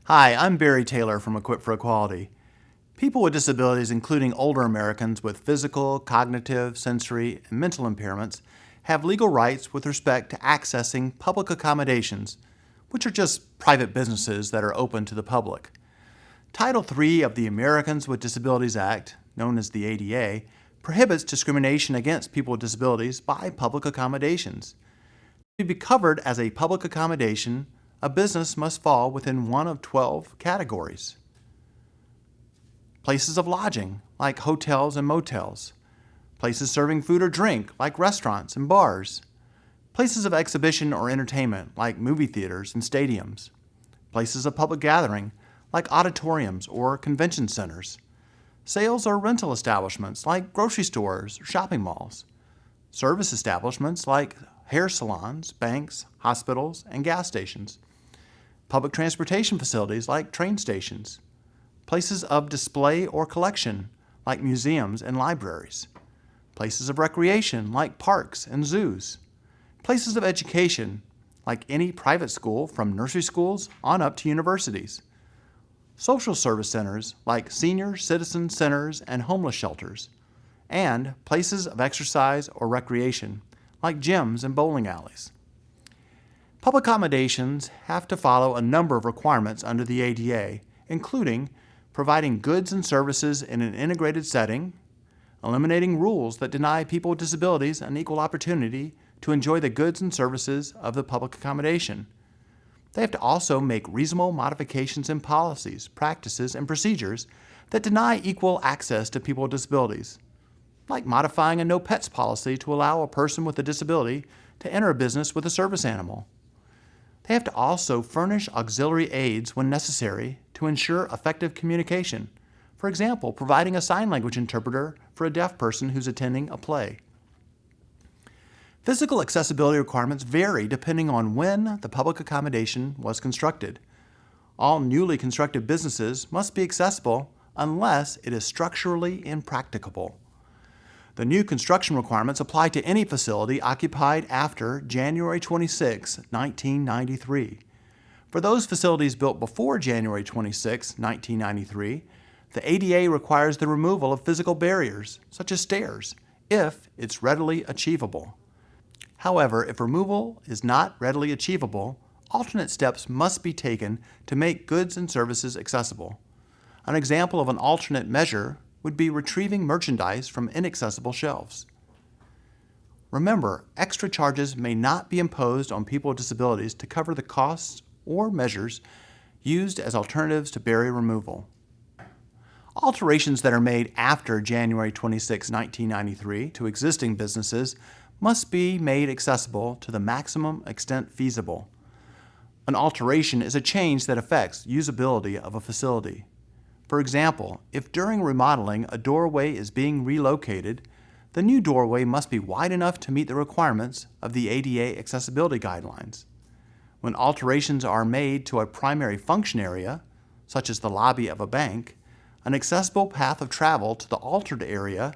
Hi, I'm Barry Taylor from Equip for Equality. People with disabilities, including older Americans with physical, cognitive, sensory, and mental impairments, have legal rights with respect to accessing public accommodations, which are just private businesses that are open to the public. Title III of the Americans with Disabilities Act, known as the ADA, prohibits discrimination against people with disabilities by public accommodations. To be covered as a public accommodation, a business must fall within one of 12 categories. Places of lodging, like hotels and motels. Places serving food or drink, like restaurants and bars. Places of exhibition or entertainment, like movie theaters and stadiums. Places of public gathering, like auditoriums or convention centers. Sales or rental establishments, like grocery stores or shopping malls. Service establishments, like hair salons, banks, hospitals, and gas stations. Public transportation facilities like train stations. Places of display or collection like museums and libraries. Places of recreation like parks and zoos. Places of education like any private school from nursery schools on up to universities. Social service centers like senior citizen centers and homeless shelters. And places of exercise or recreation like gyms and bowling alleys. Public accommodations have to follow a number of requirements under the ADA, including providing goods and services in an integrated setting, eliminating rules that deny people with disabilities an equal opportunity to enjoy the goods and services of the public accommodation. They have to also make reasonable modifications in policies, practices, and procedures that deny equal access to people with disabilities, like modifying a no pets policy to allow a person with a disability to enter a business with a service animal. They have to also furnish auxiliary aids when necessary to ensure effective communication. For example, providing a sign language interpreter for a deaf person who's attending a play. Physical accessibility requirements vary depending on when the public accommodation was constructed. All newly constructed businesses must be accessible unless it is structurally impracticable. The new construction requirements apply to any facility occupied after January 26, 1993. For those facilities built before January 26, 1993, the ADA requires the removal of physical barriers, such as stairs, if it's readily achievable. However, if removal is not readily achievable, alternate steps must be taken to make goods and services accessible. An example of an alternate measure would be retrieving merchandise from inaccessible shelves. Remember, extra charges may not be imposed on people with disabilities to cover the costs or measures used as alternatives to barrier removal. Alterations that are made after January 26, 1993 to existing businesses must be made accessible to the maximum extent feasible. An alteration is a change that affects usability of a facility. For example, if during remodeling a doorway is being relocated, the new doorway must be wide enough to meet the requirements of the ADA accessibility guidelines. When alterations are made to a primary function area, such as the lobby of a bank, an accessible path of travel to the altered area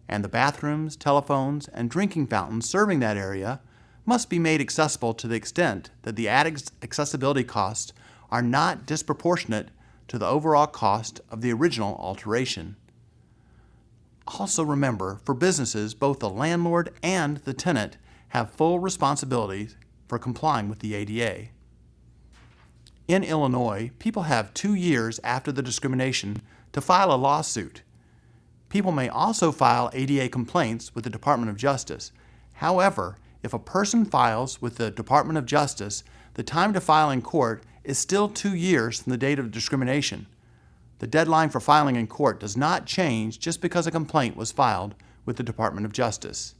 and the bathrooms, telephones, and drinking fountains serving that area must be made accessible to the extent that the added accessibility costs are not disproportionate to the overall cost of the original alteration. Also remember, for businesses, both the landlord and the tenant have full responsibility for complying with the ADA. In Illinois, people have 2 years after the discrimination to file a lawsuit. People may also file ADA complaints with the Department of Justice. However, if a person files with the Department of Justice, the time to file in court is still 2 years from the date of discrimination. The deadline for filing in court does not change just because a complaint was filed with the Department of Justice.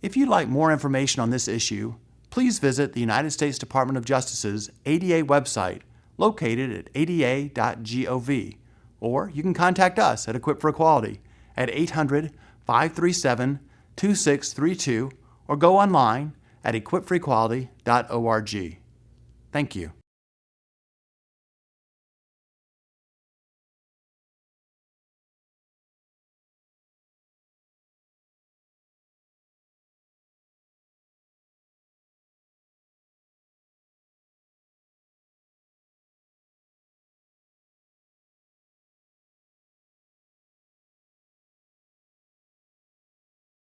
If you'd like more information on this issue, please visit the United States Department of Justice's ADA website located at ada.gov, or you can contact us at Equip for Equality at 800-537-2632 or go online at equipforequality.org. Thank you.